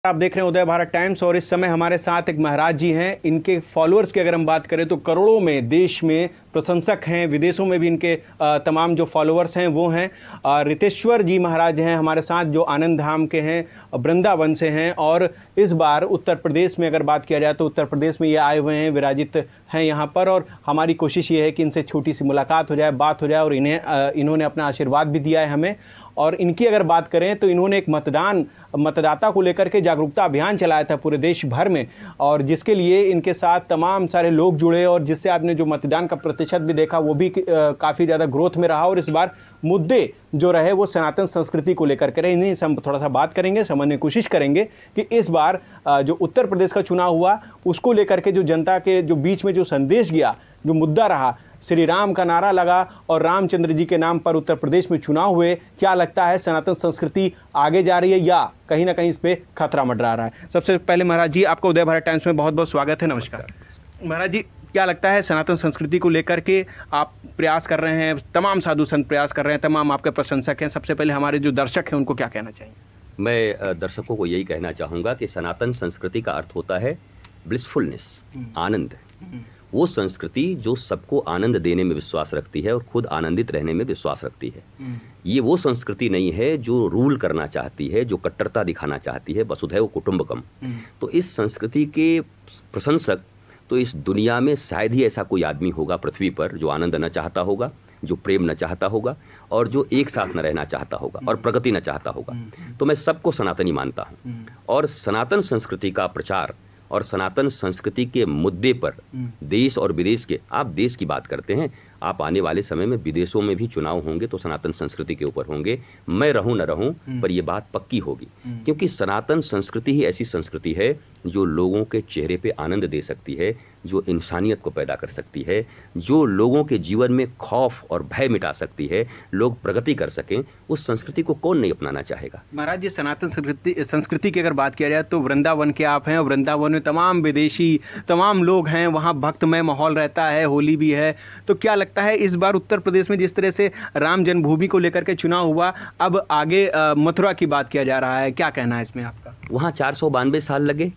आप देख रहे हैं उदय भारत टाइम्स और इस समय हमारे साथ एक महाराज जी हैं। इनके फॉलोअर्स की अगर हम बात करें तो करोड़ों में देश में प्रशंसक हैं, विदेशों में भी इनके तमाम जो फॉलोअर्स हैं वो हैं। रितेश्वर जी महाराज हैं हमारे साथ, जो आनंद धाम के हैं, वृंदावन से हैं। और इस बार उत्तर प्रदेश में अगर बात किया जाए तो उत्तर प्रदेश में ये आए हुए हैं, विराजित हैं यहाँ पर। और हमारी कोशिश ये है कि इनसे छोटी सी मुलाकात हो जाए, बात हो जाए। और इन्होंने अपना आशीर्वाद भी दिया है हमें। और इनकी अगर बात करें तो इन्होंने एक मतदाता को लेकर के जागरूकता अभियान चलाया था पूरे देश भर में, और जिसके लिए इनके साथ तमाम सारे लोग जुड़े, और जिससे आपने जो मतदान का प्रतिशत भी देखा वो भी काफ़ी ज़्यादा ग्रोथ में रहा। और इस बार मुद्दे जो रहे वो सनातन संस्कृति को लेकर के रहे। इन्हीं से हम थोड़ा सा बात करेंगे, समझने की कोशिश करेंगे कि इस बार जो उत्तर प्रदेश का चुनाव हुआ उसको लेकर के जो जनता के जो बीच में जो संदेश गया, जो मुद्दा रहा, श्री राम का नारा लगा और रामचंद्र जी के नाम पर उत्तर प्रदेश में चुनाव हुए। क्या लगता है, सनातन संस्कृति आगे जा रही है या कहीं ना कहीं इस पे खतरा मंडरा रहा है? सबसे पहले महाराज जी, आपका उदय भारत टाइम्स में बहुत बहुत स्वागत है। नमस्कार महाराज जी, क्या लगता है सनातन संस्कृति को लेकर के आप प्रयास कर रहे हैं, तमाम साधु संत प्रयास कर रहे हैं, तमाम आपके प्रशंसक हैं, सबसे पहले हमारे जो दर्शक हैं उनको क्या कहना चाहिए? मैं दर्शकों को यही कहना चाहूँगा कि सनातन संस्कृति का अर्थ होता है ब्लिसफुलनेस, आनंद। वो संस्कृति जो सबको आनंद देने में विश्वास रखती है और खुद आनंदित रहने में विश्वास रखती है। ये वो संस्कृति नहीं है जो रूल करना चाहती है, जो कट्टरता दिखाना चाहती है, वसुधैव कुटुंबकम। तो इस संस्कृति के प्रशंसक तो इस दुनिया में शायद ही ऐसा कोई आदमी होगा पृथ्वी पर जो आनंद न चाहता होगा, जो प्रेम न चाहता होगा, और जो एक साथ न रहना चाहता होगा और प्रगति न चाहता होगा। तो मैं सबको सनातनी मानता हूँ। और सनातन संस्कृति का प्रचार और सनातन संस्कृति के मुद्दे पर देश और विदेश के, आप देश की बात करते हैं, आप आने वाले समय में विदेशों में भी चुनाव होंगे तो सनातन संस्कृति के ऊपर होंगे। मैं रहूं न रहूं पर यह बात पक्की होगी, क्योंकि सनातन संस्कृति ही ऐसी संस्कृति है जो लोगों के चेहरे पे आनंद दे सकती है, जो इंसानियत को पैदा कर सकती है, जो लोगों के जीवन में खौफ और भय मिटा सकती है, लोग प्रगति कर सकें। उस संस्कृति को कौन नहीं अपनाना चाहेगा? महाराज जी, सनातन संस्कृति की अगर बात किया जाए तो वृंदावन के आप हैं, और वृंदावन में तमाम विदेशी तमाम लोग हैं, वहाँ भक्तमय माहौल रहता है, होली भी है। तो क्या लगता है इस बार उत्तर प्रदेश में जिस तरह से राम जन्मभूमि को लेकर के चुनाव हुआ, अब आगे मथुरा की बात किया जा रहा है, क्या कहना है इसमें आपका? वहाँ 492 साल लगे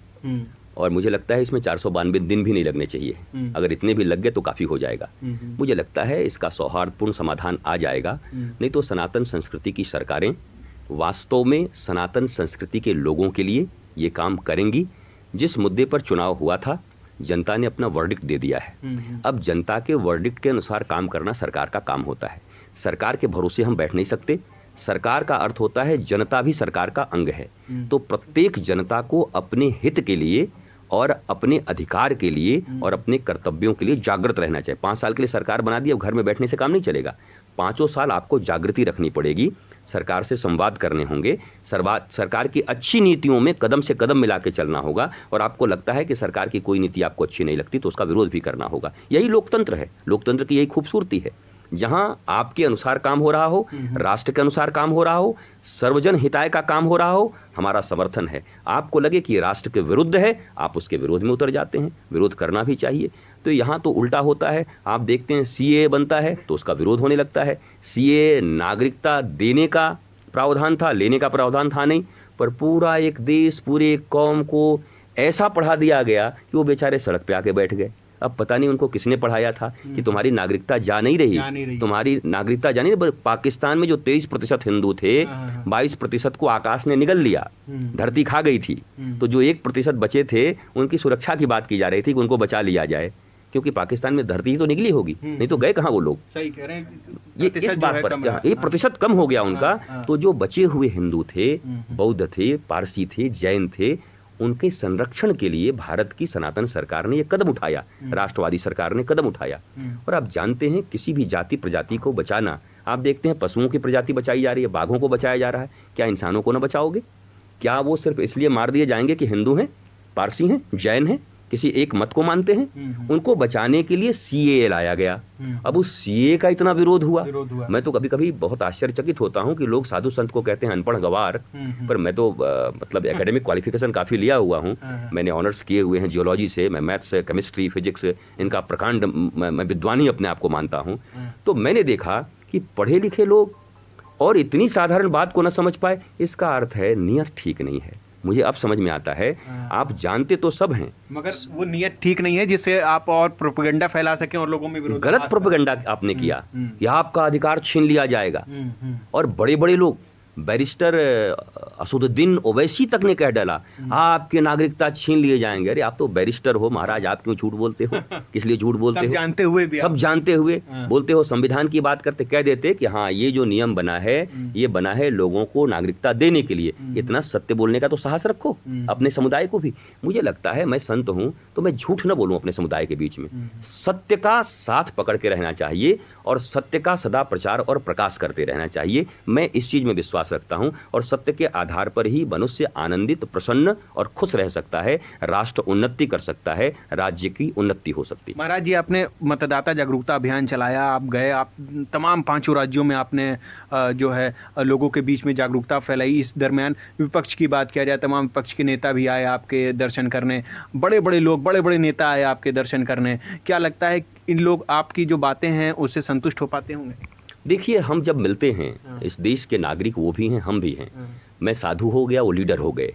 और मुझे लगता है इसमें 492 दिन भी नहीं लगने चाहिए। अगर इतने भी लग गए तो काफ़ी हो जाएगा। मुझे लगता है इसका सौहार्दपूर्ण समाधान आ जाएगा। नहीं तो सनातन संस्कृति की सरकारें वास्तव में सनातन संस्कृति के लोगों के लिए ये काम करेंगी। जिस मुद्दे पर चुनाव हुआ था, जनता ने अपना वर्डिक्ट दे दिया है। अब जनता के वर्डिक्ट के अनुसार काम करना सरकार का काम होता है। सरकार के भरोसे हम बैठ नहीं सकते। सरकार का अर्थ होता है जनता भी सरकार का अंग है। तो प्रत्येक जनता को अपने हित के लिए और अपने अधिकार के लिए और अपने कर्तव्यों के लिए जागृत रहना चाहिए। 5 साल के लिए सरकार बना दी, अब घर में बैठने से काम नहीं चलेगा। 5 साल आपको जागृति रखनी पड़ेगी, सरकार से संवाद करने होंगे, सरकार की अच्छी नीतियों में कदम से कदम मिला के चलना होगा। और आपको लगता है कि सरकार की कोई नीति आपको अच्छी नहीं लगती तो उसका विरोध भी करना होगा। यही लोकतंत्र है, लोकतंत्र की यही खूबसूरती है। जहां आपके अनुसार काम हो रहा हो, राष्ट्र के अनुसार काम हो रहा हो, सर्वजन हिताय का काम हो रहा हो, हमारा समर्थन है। आपको लगे कि राष्ट्र के विरुद्ध है, आप उसके विरोध में उतर जाते हैं। विरोध करना भी चाहिए। तो यहाँ तो उल्टा होता है। आप देखते हैं सीए बनता है तो उसका विरोध होने लगता है। सीए नागरिकता देने का प्रावधान था, लेने का प्रावधान था नहीं, पर पूरा एक देश, पूरे एक कौम को ऐसा पढ़ा दिया गया कि वो बेचारे सड़क पे आके बैठ गए। अब पता नहीं उनको किसने पढ़ाया था कि तुम्हारी नागरिकता जा नहीं रही, तुम्हारी नागरिकता जा नहीं रही। पाकिस्तान में जो 23% हिंदू थे, 22% को आकाश ने निगल लिया, धरती खा गई थी। तो जो 1% बचे थे उनकी सुरक्षा की बात की जा रही थी कि उनको बचा लिया जाए, क्योंकि पाकिस्तान में धरती ही तो निकली होगी, नहीं तो गए कहाँ वो लोग? सही कह रहे हैं। ये इस बात पर ये प्रतिशत कम हो गया उनका। तो जो बचे हुए हिंदू थे, बौद्ध थे, पारसी थे, जैन थे, उनके संरक्षण के लिए भारत की सनातन सरकार ने ये कदम उठाया, राष्ट्रवादी सरकार ने कदम उठाया। और आप जानते हैं किसी भी जाति प्रजाति को बचाना, आप देखते हैं पशुओं की प्रजाति बचाई जा रही है, बाघों को बचाया जा रहा है, क्या इंसानों को न बचाओगे? क्या वो सिर्फ इसलिए मार दिए जाएंगे कि हिंदू हैं, पारसी हैं, जैन हैं, किसी एक मत को मानते हैं? उनको बचाने के लिए सीए लाया गया। अब उस सीए का इतना विरोध हुआ। मैं तो कभी कभी बहुत आश्चर्यचकित होता हूं कि लोग साधु संत को कहते हैं अनपढ़ गवार, पर मैं तो मतलब एकेडमिक क्वालिफिकेशन काफ़ी लिया हुआ हूं। मैंने ऑनर्स किए हुए हैं जियोलॉजी से, मैं मैथ्स, केमिस्ट्री, फिजिक्स, इनका प्रकांड मैं विद्वान ही अपने आप को मानता हूँ। तो मैंने देखा कि पढ़े लिखे लोग और इतनी साधारण बात को न समझ पाए, इसका अर्थ है नियत ठीक नहीं है। मुझे अब समझ में आता है। आप जानते तो सब हैं, मगर वो नियत ठीक नहीं है जिससे आप और प्रोपेगेंडा फैला सकें और लोगों में विरोधाभास गलत प्रोपेगेंडा आपने किया कि आपका अधिकार छीन लिया जाएगा। और बड़े बड़े लोग, बैरिस्टर असदुद्दीन ओवैसी तक ने कह डाला आपकी नागरिकता छीन लिए जाएंगे। अरे आप तो बैरिस्टर हो महाराज, आप क्यों झूठ बोलते हो? किस लिए झूठ बोलते हो? जानते हुए भी सब जानते हुए बोलते हो। संविधान की बात करते कह देते कि हाँ ये जो नियम बना है ये बना है लोगों को नागरिकता देने के लिए। इतना सत्य बोलने का तो साहस रखो अपने समुदाय को भी। मुझे लगता है मैं संत हूं तो मैं झूठ न बोलूं अपने समुदाय के बीच में। सत्य का साथ पकड़ के रहना चाहिए और सत्य का सदा प्रचार और प्रकाश करते रहना चाहिए। मैं इस चीज में विश्वास रखता हूं और सत्य के आधार पर ही मनुष्य आनंदित, प्रसन्न और खुश रह सकता है, राष्ट्र उन्नति कर सकता है, राज्य की उन्नति हो सकती है। महाराज जी, आपने मतदाता जागरूकता अभियान चलाया, आप गए, आप तमाम 5 राज्यों में आपने जो है लोगों के बीच में जागरूकता फैलाई। इस दरमियान विपक्ष की बात किया जाए, तमाम विपक्ष के नेता भी आए आपके दर्शन करने, बड़े बड़े लोग, बड़े बड़े नेता आए आपके दर्शन करने। क्या लगता है इन लोग आपकी जो बातें हैं उससे संतुष्ट हो पाते होंगे? देखिए, हम जब मिलते हैं, इस देश के नागरिक वो भी हैं, हम भी हैं। मैं साधु हो गया, वो लीडर हो गए,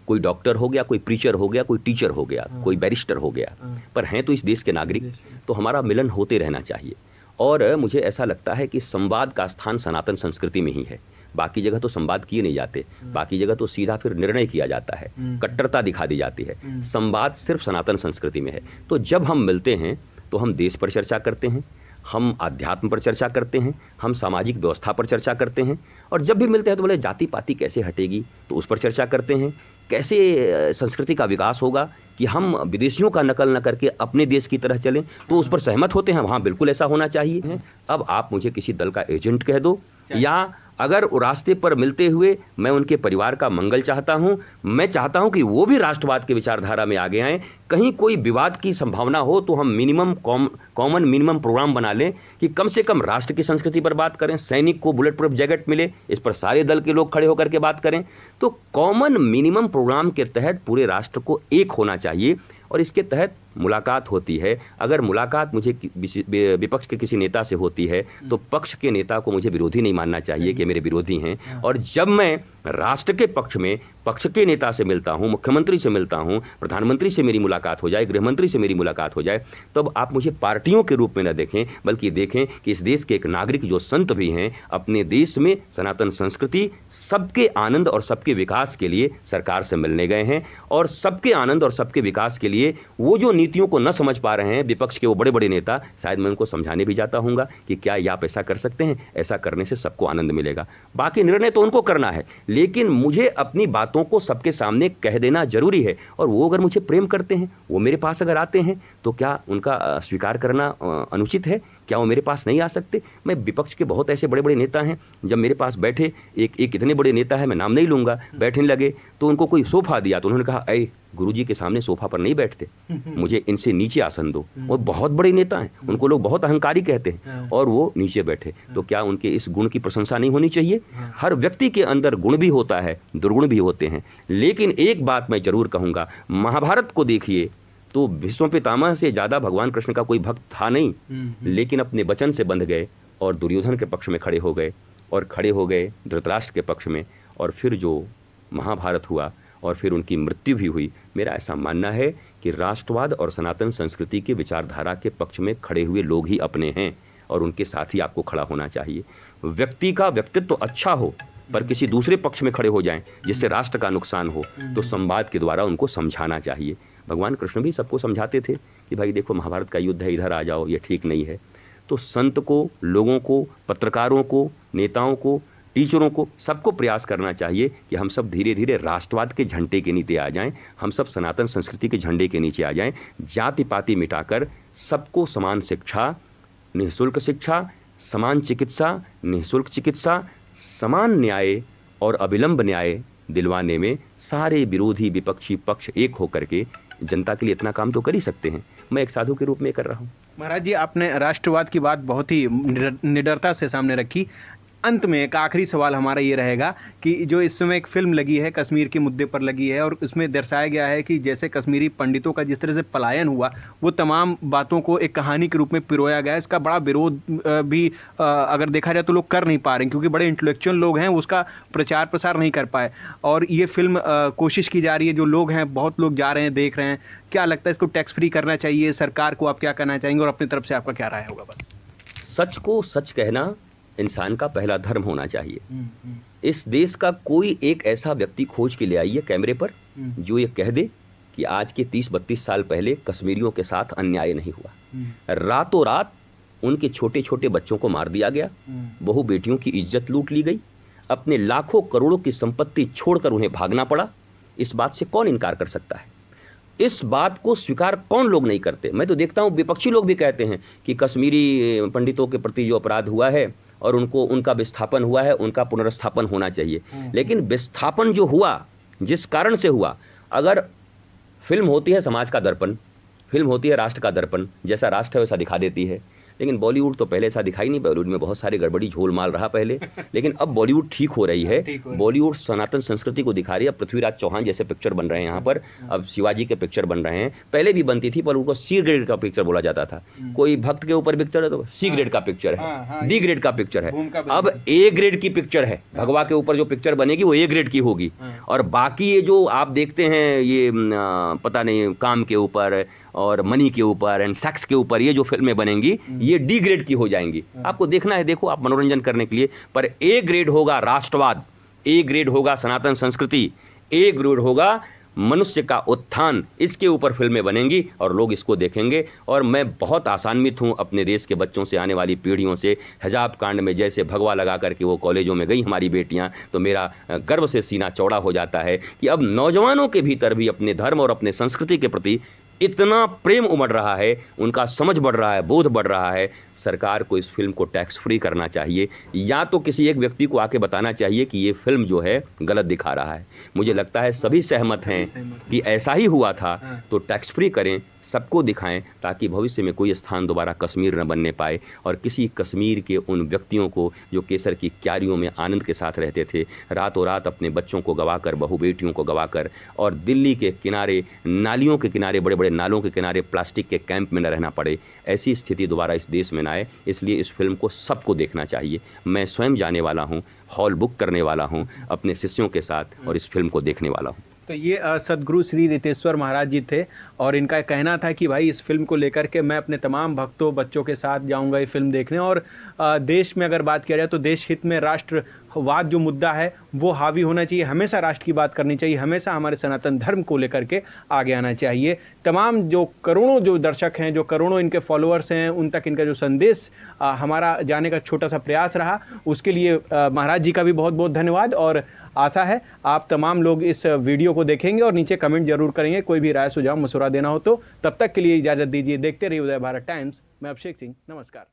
कोई डॉक्टर हो गया, कोई प्रीचर हो गया, कोई टीचर हो गया, कोई बैरिस्टर हो गया, पर हैं तो इस देश के नागरिक। तो हमारा मिलन होते रहना चाहिए। और मुझे ऐसा लगता है कि संवाद का स्थान सनातन संस्कृति में ही है। बाकी जगह तो संवाद किए नहीं जाते, बाकी जगह तो सीधा फिर निर्णय किया जाता है, कट्टरता दिखा दी जाती है। संवाद सिर्फ सनातन संस्कृति में है। तो जब हम मिलते हैं तो हम देश पर चर्चा करते हैं, हम आध्यात्म पर चर्चा करते हैं, हम सामाजिक व्यवस्था पर चर्चा करते हैं। और जब भी मिलते हैं तो बोले जाति पाति कैसे हटेगी, तो उस पर चर्चा करते हैं। कैसे संस्कृति का विकास होगा कि हम विदेशियों का नकल न करके अपने देश की तरह चलें, तो उस पर सहमत होते हैं। वहाँ बिल्कुल ऐसा होना चाहिए। अब आप मुझे किसी दल का एजेंट कह दो, या अगर रास्ते पर मिलते हुए मैं उनके परिवार का मंगल चाहता हूं, मैं चाहता हूं कि वो भी राष्ट्रवाद की विचारधारा में आगे आएं। कहीं कोई विवाद की संभावना हो तो हम मिनिमम कॉमन मिनिमम प्रोग्राम बना लें कि कम से कम राष्ट्र की संस्कृति पर बात करें, सैनिक को बुलेट प्रूफ जैकेट मिले, इस पर सारे दल के लोग खड़े होकर के बात करें। तो कॉमन मिनिमम प्रोग्राम के तहत पूरे राष्ट्र को एक होना चाहिए और इसके तहत मुलाकात होती है। अगर मुलाकात मुझे विपक्ष के किसी नेता से होती है तो पक्ष के नेता को मुझे विरोधी नहीं मानना चाहिए कि मेरे विरोधी हैं। और जब मैं राष्ट्र के पक्ष में पक्ष के नेता से मिलता हूं, मुख्यमंत्री से मिलता हूं, प्रधानमंत्री से मेरी मुलाकात हो जाए, गृहमंत्री से मेरी मुलाकात हो जाए, तब आप मुझे पार्टियों के रूप में न देखें, बल्कि देखें कि इस देश के एक नागरिक जो संत भी हैं, अपने देश में सनातन संस्कृति, सबके आनंद और सबके विकास के लिए सरकार से मिलने गए हैं। और सबके आनंद और सबके विकास के लिए वो जो नीतियों को न समझ पा रहे हैं विपक्ष के वो बड़े बड़े नेता, शायद मैं उनको समझाने भी जाता हूँगा कि क्या ये आप ऐसा कर सकते हैं, ऐसा करने से सबको आनंद मिलेगा। बाकी निर्णय तो उनको करना है, लेकिन मुझे अपनी बातों को सबके सामने कह देना जरूरी है। और वो अगर मुझे प्रेम करते हैं, वो मेरे पास अगर आते हैं, तो क्या उनका स्वीकार करना अनुचित है? क्या वो मेरे पास नहीं आ सकते? मैं विपक्ष के बहुत ऐसे बड़े बड़े नेता हैं, जब मेरे पास बैठे, एक इतने बड़े नेता है, मैं नाम नहीं लूंगा, बैठने लगे तो उनको कोई सोफा दिया तो उन्होंने कहा, अरे गुरुजी के सामने सोफा पर नहीं बैठते, मुझे इनसे नीचे आसन दो। वो बहुत बड़े नेता हैं, उनको लोग बहुत अहंकारी कहते हैं, और वो नीचे बैठे। तो क्या उनके इस गुण की प्रशंसा नहीं होनी चाहिए? हर व्यक्ति के अंदर गुण भी होता है, दुर्गुण भी होते हैं। लेकिन एक बात मैं जरूर कहूंगा, महाभारत को देखिए तो भीष्म पितामह से ज्यादा भगवान कृष्ण का कोई भक्त था नहीं, लेकिन अपने वचन से बंध गए और दुर्योधन के पक्ष में खड़े हो गए, और खड़े हो गए धृतराष्ट्र के पक्ष में, और फिर जो महाभारत हुआ और फिर उनकी मृत्यु भी हुई। मेरा ऐसा मानना है कि राष्ट्रवाद और सनातन संस्कृति की विचारधारा के पक्ष में खड़े हुए लोग ही अपने हैं, और उनके साथ ही आपको खड़ा होना चाहिए। व्यक्ति का व्यक्तित्व तो अच्छा हो, पर किसी दूसरे पक्ष में खड़े हो जाएं जिससे राष्ट्र का नुकसान हो, तो संवाद के द्वारा उनको समझाना चाहिए। भगवान कृष्ण भी सबको समझाते थे कि भाई देखो महाभारत का युद्ध है, इधर आ जाओ, ये ठीक नहीं है। तो संत को, लोगों को, पत्रकारों को, नेताओं को, टीचरों को, सबको प्रयास करना चाहिए कि हम सब धीरे धीरे राष्ट्रवाद के झंडे के नीचे आ जाएं, हम सब सनातन संस्कृति के झंडे के नीचे आ जाएं। जाति पाति मिटाकर सबको समान शिक्षा, निःशुल्क शिक्षा, समान चिकित्सा, निःशुल्क चिकित्सा, समान न्याय और अविलंब न्याय दिलवाने में सारे विरोधी विपक्षी पक्ष एक होकर के जनता के लिए इतना काम तो कर ही सकते हैं। मैं एक साधु के रूप में कर रहा हूँ। महाराज जी, आपने राष्ट्रवाद की बात बहुत ही निडरता से सामने रखी। अंत में एक आखिरी सवाल हमारा ये रहेगा कि जो इस समय एक फ़िल्म लगी है कश्मीर के मुद्दे पर लगी है और इसमें दर्शाया गया है कि जैसे कश्मीरी पंडितों का जिस तरह से पलायन हुआ, वो तमाम बातों को एक कहानी के रूप में पिरोया गया है। इसका बड़ा विरोध भी अगर देखा जाए तो लोग कर नहीं पा रहे हैं, क्योंकि बड़े इंटेलेक्चुअल लोग हैं, उसका प्रचार प्रसार नहीं कर पाए। और ये फिल्म कोशिश की जा रही है, जो लोग हैं बहुत लोग जा रहे हैं, देख रहे हैं। क्या लगता है, इसको टैक्स फ्री करना चाहिए? सरकार को आप क्या कहना चाहेंगे और अपनी तरफ से आपका क्या राय होगा? बस सच को सच कहना इंसान का पहला धर्म होना चाहिए। इस देश का कोई एक ऐसा व्यक्ति खोज के ले आइए कैमरे पर जो ये कह दे कि आज के 30-32 साल पहले कश्मीरियों के साथ अन्याय नहीं हुआ। रातों रात उनके छोटे छोटे बच्चों को मार दिया गया, बहु बेटियों की इज्जत लूट ली गई, अपने लाखों करोड़ों की संपत्ति छोड़कर उन्हें भागना पड़ा। इस बात से कौन इनकार कर सकता है? इस बात को स्वीकार कौन लोग नहीं करते? मैं तो देखता हूँ विपक्षी लोग भी कहते हैं कि कश्मीरी पंडितों के प्रति जो अपराध हुआ है और उनका विस्थापन हुआ है, उनका पुनर्स्थापन होना चाहिए। लेकिन विस्थापन जो हुआ, जिस कारण से हुआ, अगर फिल्म होती है समाज का दर्पण, फिल्म होती है राष्ट्र का दर्पण, जैसा राष्ट्र है वैसा दिखा देती है। लेकिन बॉलीवुड तो पहले ऐसा दिखाई नहीं। बॉलीवुड में बहुत सारी गड़बड़ी झोलमाल रहा पहले, लेकिन अब बॉलीवुड ठीक हो रही है। बॉलीवुड सनातन संस्कृति को दिखा रही है। पृथ्वीराज चौहान जैसे पिक्चर बन रहे हैं यहाँ पर, अब शिवाजी के पिक्चर बन रहे हैं। पहले भी बनती थी पर उनको सी ग्रेड का पिक्चर बोला जाता था। कोई भक्त के ऊपर पिक्चर है तो सी ग्रेड का पिक्चर है, डी ग्रेड का पिक्चर है। अब ए ग्रेड की पिक्चर है। भगवा के ऊपर जो पिक्चर बनेगी वो ए ग्रेड की होगी। और बाकी ये जो आप देखते हैं, ये पता नहीं काम के ऊपर और मनी के ऊपर एंड सेक्स के ऊपर ये जो फिल्में बनेंगी, ये डी ग्रेड की हो जाएंगी। आपको देखना है, देखो आप मनोरंजन करने के लिए। पर ए ग्रेड होगा राष्ट्रवाद, ए ग्रेड होगा सनातन संस्कृति, ए ग्रेड होगा मनुष्य का उत्थान। इसके ऊपर फिल्में बनेंगी और लोग इसको देखेंगे। और मैं बहुत आसान्वित हूँ अपने देश के बच्चों से, आने वाली पीढ़ियों से। हिजाब कांड में जैसे भगवा लगा करके वो कॉलेजों में गई हमारी बेटियाँ, तो मेरा गर्व से सीना चौड़ा हो जाता है कि अब नौजवानों के भीतर भी अपने धर्म और अपने संस्कृति के प्रति इतना प्रेम उमड़ रहा है, उनका समझ बढ़ रहा है, बोध बढ़ रहा है। सरकार को इस फिल्म को टैक्स फ्री करना चाहिए, या तो किसी एक व्यक्ति को आके बताना चाहिए कि ये फिल्म जो है गलत दिखा रहा है। मुझे लगता है सभी सहमत हैं कि ऐसा ही हुआ था, तो टैक्स फ्री करें, सबको दिखाएं, ताकि भविष्य में कोई स्थान दोबारा कश्मीर न बनने पाए। और किसी कश्मीर के उन व्यक्तियों को जो केसर की क्यारियों में आनंद के साथ रहते थे, रातों रात अपने बच्चों को गवाकर, बहु बेटियों को गवाकर, और दिल्ली के किनारे, नालियों के किनारे, बड़े बड़े नालों के किनारे प्लास्टिक के कैंप में न रहना पड़े, ऐसी स्थिति दोबारा इस देश में न आए। इसलिए इस फिल्म को सबको देखना चाहिए। मैं स्वयं जाने वाला हूँ, हॉल बुक करने वाला हूँ अपने शिष्यों के साथ, और इस फिल्म को देखने वाला हूँ। तो ये सदगुरु श्री रितेश्वर महाराज जी थे, और इनका कहना था कि भाई इस फिल्म को लेकर के मैं अपने तमाम भक्तों, बच्चों के साथ जाऊंगा ये फिल्म देखने। और देश में अगर बात किया जाए तो देश हित में राष्ट्रवाद जो मुद्दा है वो हावी होना चाहिए। हमेशा राष्ट्र की बात करनी चाहिए, हमेशा हमारे सनातन धर्म को लेकर के आगे आना चाहिए। तमाम जो करोड़ों जो दर्शक हैं, जो करोड़ों इनके फॉलोअर्स हैं, उन तक इनका जो संदेश हमारा जाने का छोटा सा प्रयास रहा, उसके लिए महाराज जी का भी बहुत बहुत धन्यवाद। और आशा है आप तमाम लोग इस वीडियो को देखेंगे और नीचे कमेंट जरूर करेंगे, कोई भी राय सुझाव मशवरा देना हो तो। तब तक के लिए इजाज़त दीजिए। देखते रहिए उदय भारत टाइम्स। मैं अभिषेक सिंह, नमस्कार।